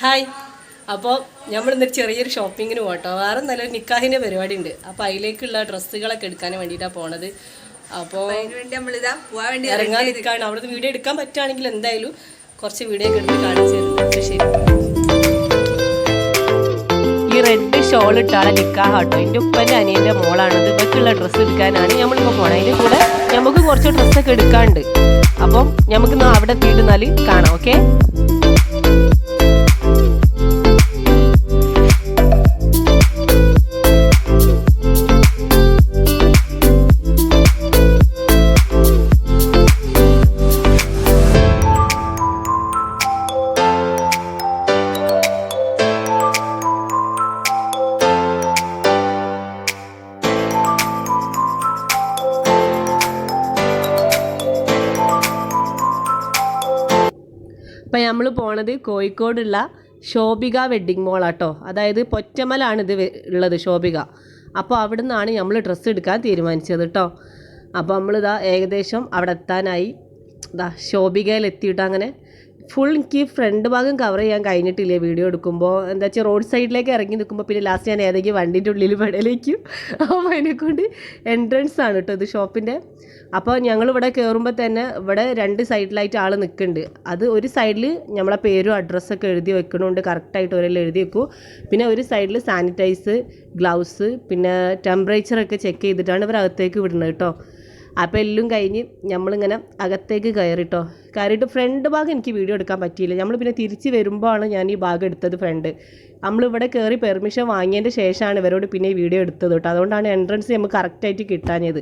Hi. അപ്പോൾ നമ്മളിന്നൊരു ചെറിയൊരു ഷോപ്പിങ്ങിന് പോകട്ടോ. വേറെ നല്ലൊരു നിക്കാഹിൻ്റെ പരിപാടി ഉണ്ട്. അപ്പോൾ അതിലേക്കുള്ള ഡ്രസ്സുകളൊക്കെ എടുക്കാൻ വേണ്ടിയിട്ടാണ് പോണത്. അപ്പോൾ ഇറങ്ങാൻ നിൽക്കാണ്. അവിടുന്ന് വീഡിയോ എടുക്കാൻ പറ്റുകയാണെങ്കിൽ എന്തായാലും കുറച്ച് വീഡിയോ ഒക്കെ എടുത്ത് കാണിച്ചു തരുന്നുണ്ട്. ശരി. ഈ റെഡ് ഷോൾ ഇട്ടാളെ നിക്കാഹാട്ടോ. എൻ്റെ ഉപ്പൻ്റെ അനിയൻ്റെ മോളാണത്. ഇവയ്ക്കുള്ള ഡ്രസ്സ് എടുക്കാനാണ് നമ്മളിപ്പോൾ പോകണം. അതിൻ്റെ കൂടെ നമുക്ക് കുറച്ച് ഡ്രസ്സൊക്കെ എടുക്കാനുണ്ട്. അപ്പം നമുക്ക് അവിടെ എത്തിയിരുന്നാൽ കാണാം. ഓക്കെ. ഇപ്പം നമ്മൾ പോണത് കോഴിക്കോടുള്ള ശോഭിക വെഡ്ഡിങ് മോളാട്ടോ. അതായത് പൊറ്റമലാണ് ഇത് ഉള്ളത്, ശോഭിക. അപ്പോൾ അവിടെ നിന്നാണ് നമ്മൾ ഡ്രസ്സ് എടുക്കാൻ തീരുമാനിച്ചത് കേട്ടോ. അപ്പോൾ നമ്മളിതാ ഏകദേശം അവിടെ എത്താനായി. ശോഭികയിൽ എത്തിയിട്ട് അങ്ങനെ ഫുൾ എനിക്ക് ഫ്രണ്ട് ഭാഗം കവർ ചെയ്യാൻ കഴിഞ്ഞിട്ടില്ല വീഡിയോ എടുക്കുമ്പോൾ. എന്താ വെച്ചാൽ റോഡ് സൈഡിലേക്ക് ഇറങ്ങി നിൽക്കുമ്പോൾ പിന്നെ ലാസ്റ്റ് ഞാൻ ഏതെങ്കിലും വണ്ടിൻ്റെ ഉള്ളിൽ പെടലേക്കും. അപ്പോൾ അതിനെക്കൊണ്ട് എൻട്രൻസ് ആണ് കേട്ടോ ഇത് ഷോപ്പിൻ്റെ. അപ്പോൾ ഞങ്ങളിവിടെ കയറുമ്പോൾ തന്നെ ഇവിടെ രണ്ട് സൈഡിലായിട്ട് ആൾ നിൽക്കുന്നുണ്ട്. അത് ഒരു സൈഡിൽ നമ്മളെ പേരും അഡ്രസ്സൊക്കെ എഴുതി വെക്കണോണ്ട് കറക്റ്റായിട്ട് ഒരെല്ലാം എഴുതി വെക്കും. പിന്നെ ഒരു സൈഡിൽ സാനിറ്റൈസ്, ഗ്ലൗസ്, പിന്നെ ടെമ്പറേച്ചറൊക്കെ ചെക്ക് ചെയ്തിട്ടാണ് ഇവർ അകത്തേക്ക് വിടുന്നത് കേട്ടോ. അപ്പോൾ എല്ലാം കഴിഞ്ഞ് നമ്മളിങ്ങനെ അകത്തേക്ക് കയറിയിട്ട് ഫ്രണ്ട് ഭാഗം എനിക്ക് വീഡിയോ എടുക്കാൻ പറ്റിയില്ല. നമ്മൾ പിന്നെ തിരിച്ച് വരുമ്പോഴാണ് ഞാൻ ഈ ഭാഗം എടുത്തത്. ഫ്രണ്ട് നമ്മളിവിടെ കയറി പെർമിഷൻ വാങ്ങിയതിൻ്റെ ശേഷമാണ് ഇവരോട് പിന്നെ ഈ വീഡിയോ എടുത്തത് കേട്ടോ. അതുകൊണ്ടാണ് എൻട്രൻസ് നമുക്ക് കറക്റ്റായിട്ട് കിട്ടാഞ്ഞത്.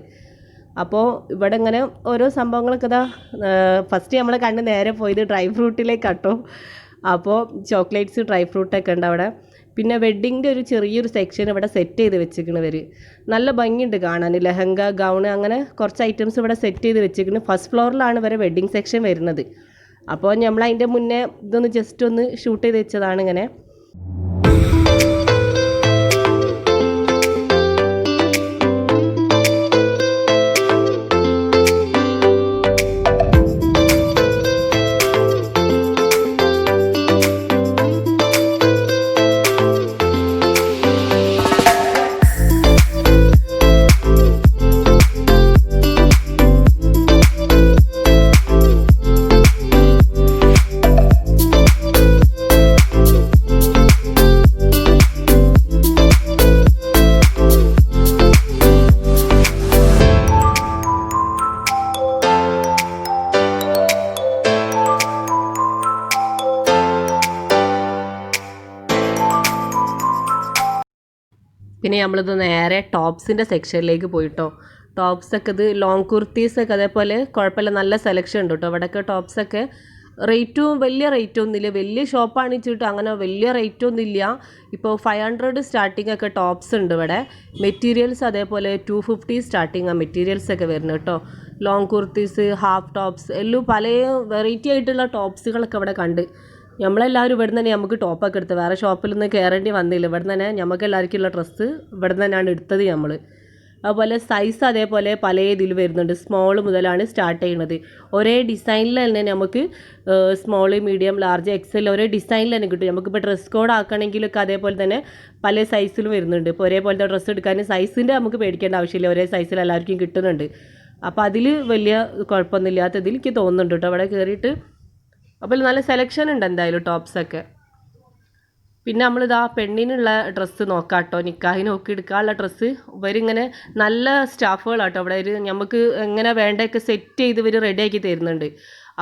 അപ്പോൾ ഇവിടെ ഇങ്ങനെ ഓരോ സംഭവങ്ങളൊക്കെ ഫസ്റ്റ് നമ്മളെ കണ്ണ് നേരെ പോയത് ഡ്രൈ ഫ്രൂട്ടിലേക്കാട്ടോ. അപ്പോൾ ചോക്ലേറ്റ്സ്, ഡ്രൈ ഫ്രൂട്ടൊക്കെ ഉണ്ട് അവിടെ. പിന്നെ വെഡ്ഡിങ്ങിൻ്റെ ഒരു ചെറിയൊരു സെക്ഷൻ ഇവിടെ സെറ്റ് ചെയ്ത് വെച്ചിരിക്കണവർ. നല്ല ഭംഗിയുണ്ട് കാണാൻ. ലെഹങ്ക, ഗൗണ്, അങ്ങനെ കുറച്ച് ഐറ്റംസ് ഇവിടെ സെറ്റ് ചെയ്ത് വെച്ചിരിക്കുന്നത്. ഫസ്റ്റ് ഫ്ലോറിലാണ് ഇവരെ വെഡ്ഡിങ് സെക്ഷൻ വരുന്നത്. അപ്പോൾ നമ്മൾ അതിൻ്റെ മുന്നേ ഇതൊന്ന് ജസ്റ്റ് ഒന്ന് ഷൂട്ട് ചെയ്ത് വെച്ചതാണ് ഇങ്ങനെ. പിന്നെ നമ്മളിത് നേരെ ടോപ്സിൻ്റെ സെക്ഷനിലേക്ക് പോയിട്ടോ. ടോപ്സൊക്കെ ഇത് ലോങ് കുർത്തീസൊക്കെ അതേപോലെ കുഴപ്പമില്ല, നല്ല സെലക്ഷൻ ഉണ്ട് കേട്ടോ. ഇവിടെയൊക്കെ ടോപ്സൊക്കെ വലിയ റേറ്റൊന്നുമില്ല. വലിയ ഷോപ്പാണ് വെച്ചിട്ട് അങ്ങനെ വലിയ റേറ്റൊന്നുമില്ല. ഇപ്പോൾ 500 സ്റ്റാർട്ടിംഗ് ഒക്കെ ടോപ്സ് ഉണ്ട് ഇവിടെ. മെറ്റീരിയൽസ് അതേപോലെ 250 സ്റ്റാർട്ടിങ് ആ മെറ്റീരിയൽസൊക്കെ വരുന്നത് കേട്ടോ. ലോങ് കുർത്തീസ്, ഹാഫ് ടോപ്സ് എല്ലാം പല വെറൈറ്റി ആയിട്ടുള്ള ടോപ്സുകളൊക്കെ ഇവിടെ കണ്ട്. നമ്മളെല്ലാവരും ഇവിടെ നിന്ന് തന്നെ നമുക്ക് ടോപ്പൊക്കെ എടുത്ത് വേറെ ഷോപ്പിലൊന്നും കയറേണ്ടി വന്നില്ല. ഇവിടെ തന്നെ നമുക്ക് എല്ലാവർക്കുള്ള ഡ്രസ്സ് ഇവിടെ നിന്ന് തന്നെയാണ് എടുത്തത് നമ്മൾ. അതുപോലെ സൈസ് അതേപോലെ പല ഇതിൽ വരുന്നുണ്ട്. സ്മോൾ മുതലാണ് സ്റ്റാർട്ട് ചെയ്യുന്നത്. ഒരേ ഡിസൈനിൽ തന്നെ നമുക്ക് സ്മോൾ, മീഡിയം, ലാർജ്, എക്സൽ ഒരേ ഡിസൈനിൽ തന്നെ കിട്ടും. നമുക്കിപ്പോൾ ഡ്രസ് കോഡ് ആക്കണമെങ്കിലൊക്കെ അതേപോലെ തന്നെ പല സൈസിലും വരുന്നുണ്ട്. ഇപ്പോൾ ഒരേപോലത്തെ ഡ്രസ്സ് എടുക്കാൻ സൈസിൻ്റെ നമുക്ക് പേടിക്കേണ്ട ആവശ്യമില്ല. ഒരേ സൈസിൽ എല്ലാവർക്കും കിട്ടുന്നുണ്ട്. അപ്പോൾ അതിൽ വലിയ കുഴപ്പമൊന്നുമില്ലാത്തതിൽ എനിക്ക് തോന്നുന്നുണ്ട് കേട്ടോ അവിടെ കയറിയിട്ട്. അപ്പോൾ നല്ല സെലക്ഷൻ ഉണ്ട് എന്തായാലും ടോപ്സൊക്കെ. പിന്നെ നമ്മളിതാ പെണ്ണിനുള്ള ഡ്രസ്സ് നോക്കാം കേട്ടോ. നിക്കാഹിന് നോക്കി എടുക്കാനുള്ള ഡ്രസ്സ് ഇവരിങ്ങനെ നല്ല സ്റ്റാഫുകളാട്ടോ അവിടെ. നമുക്ക് എങ്ങനെ വേണ്ടതൊക്കെ സെറ്റ് ചെയ്ത് ഇവർ റെഡിയാക്കി തരുന്നുണ്ട്.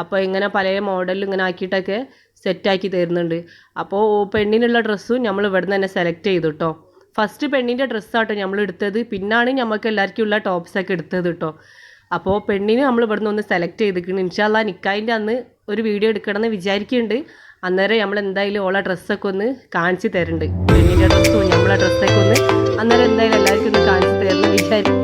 അപ്പോൾ ഇങ്ങനെ പല മോഡലും ഇങ്ങനെ ആക്കിയിട്ടൊക്കെ സെറ്റാക്കി തരുന്നുണ്ട്. അപ്പോൾ പെണ്ണിനുള്ള ഡ്രസ്സും നമ്മൾ ഇവിടെ നിന്ന് തന്നെ സെലക്ട് ചെയ്തു കേട്ടോ. ഫസ്റ്റ് പെണ്ണിൻ്റെ ഡ്രസ്സാട്ടോ നമ്മൾ എടുത്തത്. പിന്നാണ് നമുക്ക് എല്ലാവർക്കും ഉള്ള ടോപ്സൊക്കെ എടുത്തത് കേട്ടോ. അപ്പോൾ പെണ്ണിന് നമ്മൾ ഇവിടെ നിന്ന് ഒന്ന് സെലക്ട് ചെയ്തിരിക്കുന്നു. ഇൻഷാല്ലാ നിക്കാഹിൻ്റെ അന്ന് ഒരു വീഡിയോ എടുക്കണമെന്ന് വിചാരിക്കുന്നുണ്ട്. അന്നേരം നമ്മൾ എന്തായാലും ഓളെ ഡ്രസ്സൊക്കെ ഒന്ന് കാണിച്ച് തരുന്നുണ്ട്. പെണ്ണിൻ്റെ ഡ്രസ്സും നമ്മളെ ഡ്രസ്സൊക്കെ ഒന്ന് അന്നേരം എന്തായാലും എല്ലാവർക്കും ഒന്ന് കാണിച്ച് തരുന്നു വിചാരിക്കും.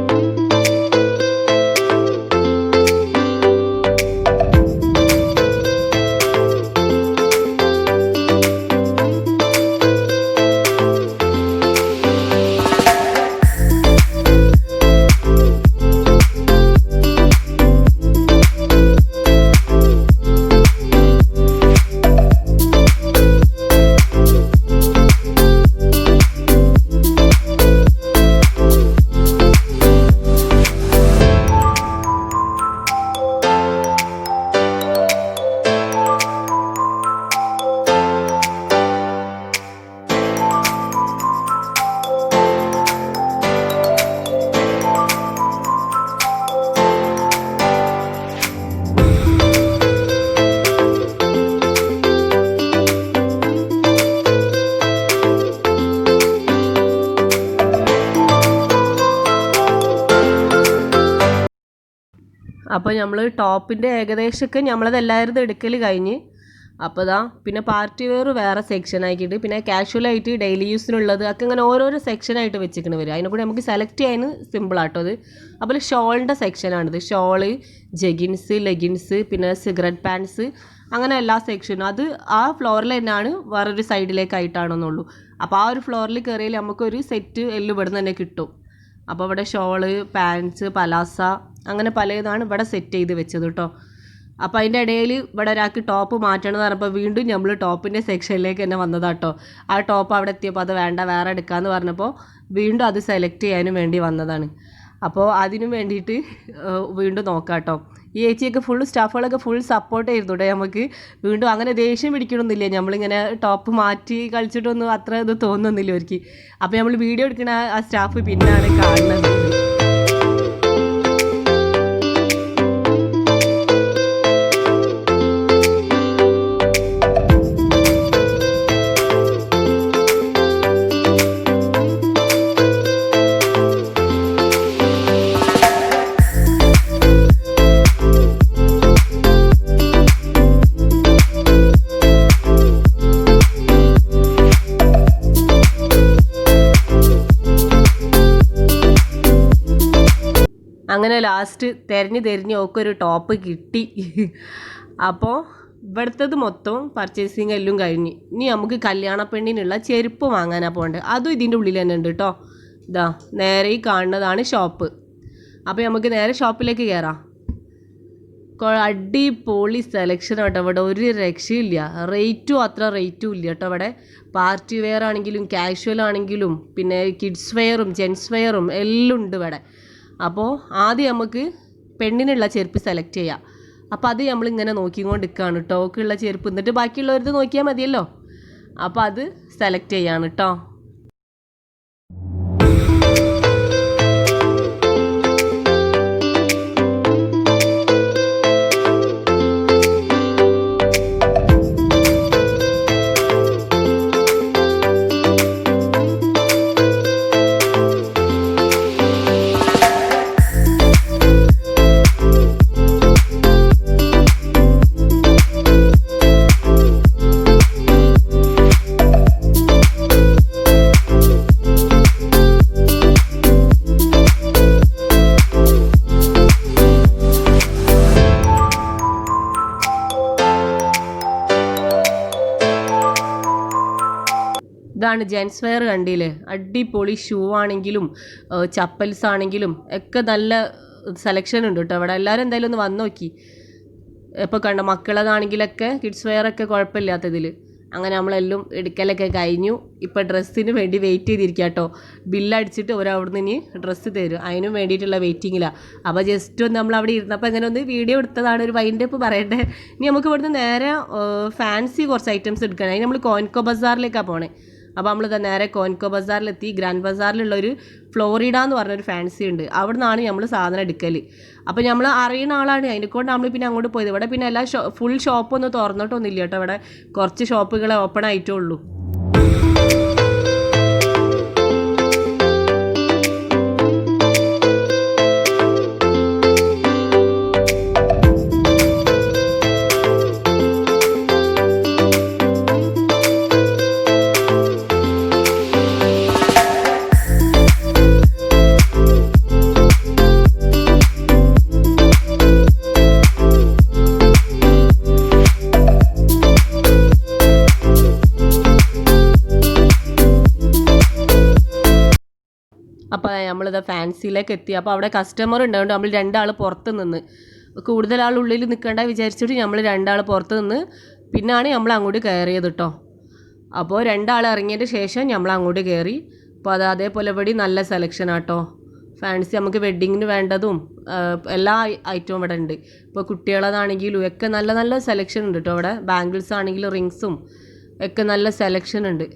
അപ്പോൾ നമ്മൾ ടോപ്പിൻ്റെ ഏകദേശമൊക്കെ നമ്മളത് എല്ലാവരും എടുക്കൽ കഴിഞ്ഞ്. അപ്പോൾ ഇതാ പിന്നെ പാർട്ടി വെയർ വേറെ സെക്ഷൻ ആക്കിയിട്ട് പിന്നെ കാഷ്വലായിട്ട് ഡെയിലി യൂസിനുള്ളത് ഒക്കെ ഇങ്ങനെ ഓരോരോ സെക്ഷനായിട്ട് വെച്ചിരിക്കണ വരും. അതിനെ കൂടി നമുക്ക് സെലക്ട് ചെയ്യാൻ സിമ്പിളാട്ടോ അത്. അപ്പോൾ ഷോളിൻ്റെ സെക്ഷനാണിത്. ഷോള്, ജെഗിൻസ്, ലെഗിൻസ്, പിന്നെ സിഗരറ്റ് പാൻസ്, അങ്ങനെ എല്ലാ സെക്ഷനും അത് ആ ഫ്ലോറിൽ തന്നെയാണ്, വേറൊരു സൈഡിലേക്കായിട്ടാണെന്നുള്ളൂ. അപ്പോൾ ആ ഒരു ഫ്ലോറിൽ കയറിയാൽ നമുക്കൊരു സെറ്റ് എല്ലാം ഇവിടെ നിന്ന് തന്നെ കിട്ടും. അപ്പോൾ ഇവിടെ ഷോള്, പാൻസ്, പലാസ അങ്ങനെ പലതാണ് ഇവിടെ സെറ്റ് ചെയ്ത് വെച്ചത് കേട്ടോ. അപ്പോൾ അതിൻ്റെ ഇടയിൽ ഇവിടെ ഒരാൾക്ക് ടോപ്പ് മാറ്റണമെന്ന് പറഞ്ഞപ്പോൾ വീണ്ടും നമ്മൾ ടോപ്പിൻ്റെ സെക്ഷനിലേക്ക് തന്നെ വന്നതാട്ടോ. ആ ടോപ്പ് അവിടെ എത്തിയപ്പോൾ അത് വേണ്ട വേറെ എടുക്കാമെന്ന് പറഞ്ഞപ്പോൾ വീണ്ടും അത് സെലക്ട് ചെയ്യാനും വേണ്ടി വന്നതാണ്. അപ്പോൾ അതിനും വേണ്ടിയിട്ട് വീണ്ടും നോക്കാം കേട്ടോ. ഈ ചേച്ചിയൊക്കെ ഫുൾ സ്റ്റാഫുകളൊക്കെ ഫുൾ സപ്പോർട്ട് ചെയ്തു കേട്ടോ നമുക്ക്. വീണ്ടും അങ്ങനെ ദേഷ്യം പിടിക്കണമെന്നില്ല, നമ്മളിങ്ങനെ ടോപ്പ് മാറ്റി കളിച്ചിട്ടൊന്നും അത്ര ഇത് തോന്നുന്നില്ല അവർക്ക്. അപ്പോൾ നമ്മൾ വീഡിയോ എടുക്കുന്ന ആ സ്റ്റാഫ് പിന്നാണ് കാണുന്നത്. അങ്ങനെ ലാസ്റ്റ് തിരഞ്ഞ് ഓക്കൊരു ടോപ്പ് കിട്ടി. അപ്പോൾ ഇവിടുത്തത് മൊത്തം പർച്ചേസിങ് എല്ലാം കഴിഞ്ഞ്. ഇനി നമുക്ക് കല്യാണ പെണ്ണിനുള്ള ചെരുപ്പ് വാങ്ങാനാണ് പോകേണ്ടത്. അതും ഇതിൻ്റെ ഉള്ളിൽ തന്നെ ഉണ്ട് കേട്ടോ. ഇതാ നേരെ ഈ കാണുന്നതാണ് ഷോപ്പ്. അപ്പോൾ നമുക്ക് നേരെ ഷോപ്പിലേക്ക് കയറാം. അടിപൊളി സെലക്ഷൻ കേട്ടോ ഇവിടെ, ഒരു രക്ഷയില്ല. റേറ്റും അത്ര റേറ്റും ഇല്ല കേട്ടോ ഇവിടെ. പാർട്ടി വെയർ ആണെങ്കിലും കാഷ്വൽ ആണെങ്കിലും പിന്നെ കിഡ്സ് വെയറും ജെൻസ് വെയറും എല്ലാം ഉണ്ട് ഇവിടെ. അപ്പോൾ ആദ്യം നമുക്ക് പെണ്ണിനുള്ള ചെരുപ്പ് സെലക്ട് ചെയ്യാം. അപ്പോൾ അത് നമ്മളിങ്ങനെ നോക്കിക്കൊണ്ട് നിൽക്കുകയാണ് കേട്ടോ, ഓക്കുള്ള ചെരുപ്പ്. എന്നിട്ട് ബാക്കിയുള്ളവരത് നോക്കിയാൽ മതിയല്ലോ. അപ്പോൾ അത് സെലക്ട് ചെയ്യാണ് കേട്ടോ. ഇതാണ് ജെൻസ് വെയർ കണ്ടില്ലേ, അടിപൊളി. ഷൂ ആണെങ്കിലും ചപ്പൽസ് ആണെങ്കിലും ഒക്കെ നല്ല സെലക്ഷൻ ഉണ്ട് കേട്ടോ ഇവിടെ. എല്ലാവരും എന്തായാലും ഒന്ന് വന്ന് നോക്കി. ഇപ്പോൾ കണ്ട മക്കളതാണെങ്കിലൊക്കെ കിഡ്സ് വെയറൊക്കെ കുഴപ്പമില്ലാത്തതിൽ. അങ്ങനെ നമ്മളെല്ലാം എടുക്കലൊക്കെ കഴിഞ്ഞു. ഇപ്പോൾ ഡ്രസ്സിന് വേണ്ടി വെയിറ്റ് ചെയ്തിരിക്കുക കേട്ടോ. ബില്ലടിച്ചിട്ട് ഒരവിടുന്ന് ഇനി ഡ്രസ്സ് തരും, അതിനും വേണ്ടിയിട്ടുള്ള വെയിറ്റിങ്ങിലാണ്. അപ്പോൾ ജസ്റ്റ് ഒന്ന് നമ്മൾ അവിടെ ഇരുന്നപ്പോൾ അങ്ങനെ ഒന്ന് വീഡിയോ എടുത്തതാണ്, ഒരു വൈൻഡപ്പ് പറയട്ടെ. ഇനി നമുക്ക് ഇവിടുന്ന് നേരെ ഫാൻസി കുറച്ച് ഐറ്റംസ് എടുക്കണം. അതിന് നമ്മൾ കോൻകോ ബസാറിലേക്കാണ് പോണേ. അപ്പോൾ നമ്മൾ നേരെ കോൻകോ ബസാറിലെത്തി. ഗ്രാൻഡ് ബസാറിലുള്ളൊരു ഫ്ലോറിഡ എന്ന് പറഞ്ഞൊരു ഫാൻസി ഉണ്ട്, അവിടെ നിന്നാണ് നമ്മൾ സാധനം എടുക്കൽ. അപ്പോൾ നമ്മൾ അറിയുന്ന ആളാണ്, അതിനെക്കൊണ്ട് നമ്മൾ പിന്നെ അങ്ങോട്ട് പോയത്. ഇവിടെ പിന്നെ എല്ലാ ഫുൾ ഷോപ്പൊന്നും തുറന്നിട്ടൊന്നുമില്ല കേട്ടോ. ഇവിടെ കുറച്ച് ഷോപ്പുകളെ ഓപ്പൺ ആയിട്ടേ ഉള്ളൂ. അപ്പോൾ നമ്മളിത് ഫാൻസിയിലേക്ക് എത്തി. അപ്പോൾ അവിടെ കസ്റ്റമർ ഉണ്ടായതുകൊണ്ട് നമ്മൾ രണ്ടാൾ പുറത്ത് നിന്ന്, കൂടുതൽ ആൾ ഉള്ളിൽ നിൽക്കേണ്ട വിചാരിച്ചിട്ട് നമ്മൾ രണ്ടാൾ പുറത്ത് നിന്ന് പിന്നാണ് നമ്മൾ അങ്ങോട്ട് കയറിയത് കേട്ടോ. അപ്പോൾ രണ്ടാൾ ഇറങ്ങിയതിന് ശേഷം നമ്മൾ അങ്ങോട്ട് കയറി. അപ്പോൾ അത് അതേപോലെ ഇവിടെ നല്ല സെലക്ഷൻ ആട്ടോ. ഫാൻസി നമുക്ക് വെഡ്ഡിങ്ങിന് വേണ്ടതും എല്ലാ ഐറ്റവും ഇവിടെ ഉണ്ട്. ഇപ്പോൾ കുട്ടികളതാണെങ്കിലും ഒക്കെ നല്ല നല്ല സെലക്ഷൻ ഉണ്ട് കേട്ടോ ഇവിടെ. ബാംഗിൾസ് ആണെങ്കിലും റിങ്സും ഒക്കെ നല്ല സെലക്ഷൻ ഉണ്ട്.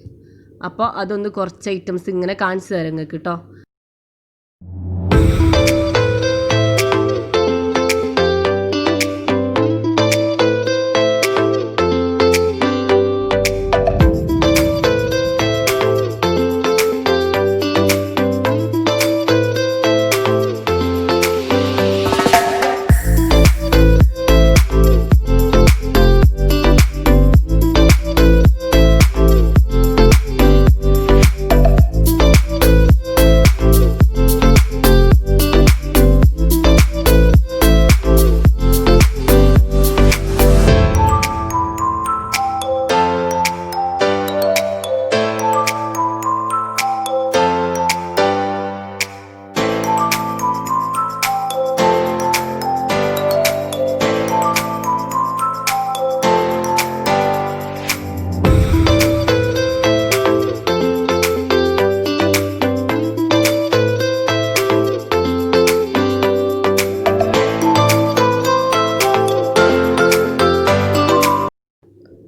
അപ്പോൾ അതൊന്ന് കുറച്ച് ഐറ്റംസ് ഇങ്ങനെ കാണിച്ചു തരാം നിങ്ങൾക്ക് കേട്ടോ.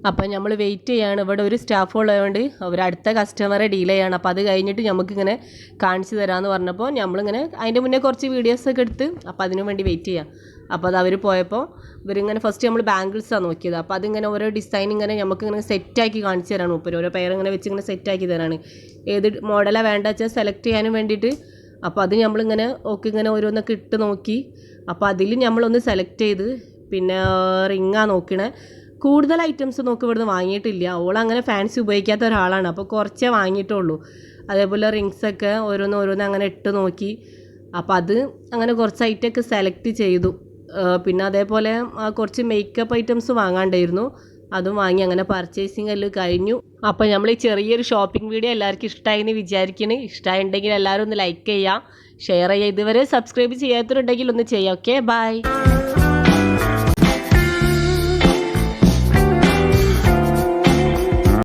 അപ്പം നമ്മൾ വെയിറ്റ് ചെയ്യാണ്. ഇവിടെ ഒരു സ്റ്റാഫ് ഉള്ളതുകൊണ്ട് അവർ അടുത്ത കസ്റ്റമറെ ഡീൽ ചെയ്യാണ്. അപ്പോൾ അത് കഴിഞ്ഞിട്ട് നമുക്കിങ്ങനെ കാണിച്ചു തരാമെന്ന് പറഞ്ഞപ്പോൾ നമ്മളിങ്ങനെ അതിൻ്റെ മുന്നേ കുറച്ച് വീഡിയോസൊക്കെ എടുത്ത് അപ്പോൾ അതിനു വേണ്ടി വെയിറ്റ് ചെയ്യാം. അപ്പോൾ അത് അവർ പോയപ്പോൾ ഇവരിങ്ങനെ ഫസ്റ്റ് നമ്മൾ ബാംഗിൾസാണ് നോക്കിയത്. അപ്പോൾ അതിങ്ങനെ ഓരോ ഡിസൈൻ ഇങ്ങനെ നമുക്കിങ്ങനെ സെറ്റാക്കി കാണിച്ചു തരാണ്. മൂപ്പര് ഓരോ പെയർ ഇങ്ങനെ വെച്ച് ഇങ്ങനെ സെറ്റാക്കി തരാണ്. ഏത് മോഡലാണ് വേണ്ട വെച്ചാൽ സെലക്ട് ചെയ്യാനും വേണ്ടിയിട്ട്. അപ്പോൾ അത് നമ്മളിങ്ങനെ ഇങ്ങനെ ഓരോന്നൊക്കെ ഇട്ട് നോക്കി. അപ്പോൾ അതിൽ നമ്മളൊന്ന് സെലക്ട് ചെയ്ത് പിന്നെ റിങ്ങാണ് നോക്കണേ. കൂടുതൽ ഐറ്റംസ് നോക്കി ഇവിടുന്ന് വാങ്ങിയിട്ടില്ല. ഓളങ്ങനെ ഫാൻസി ഉപയോഗിക്കാത്ത ഒരാളാണ്. അപ്പോൾ കുറച്ചേ വാങ്ങിയിട്ടുള്ളൂ. അതേപോലെ റിങ്സൊക്കെ ഓരോന്ന് അങ്ങനെ ഇട്ട് നോക്കി. അപ്പോൾ അത് അങ്ങനെ കുറച്ച് ഐറ്റമൊക്കെ സെലക്ട് ചെയ്തു. പിന്നെ അതേപോലെ കുറച്ച് മേക്കപ്പ് ഐറ്റംസ് വാങ്ങാണ്ടായിരുന്നു. അതും വാങ്ങി. അങ്ങനെ പർച്ചേസിങ് എല്ലാം കഴിഞ്ഞു. അപ്പോൾ നമ്മൾ ഈ ചെറിയൊരു ഷോപ്പിംഗ് വീഡിയോ എല്ലാവർക്കും ഇഷ്ടമായി എന്ന് വിചാരിക്കുന്നു. ഇഷ്ടമായിട്ടുണ്ടെങ്കിൽ എല്ലാവരും ഒന്ന് ലൈക്ക് ചെയ്യുക, ഷെയർ ചെയ്യുക. ഇതുവരെ സബ്സ്ക്രൈബ് ചെയ്യാത്തവരുണ്ടെങ്കിൽ ഒന്ന് ചെയ്യാം. Okay, by.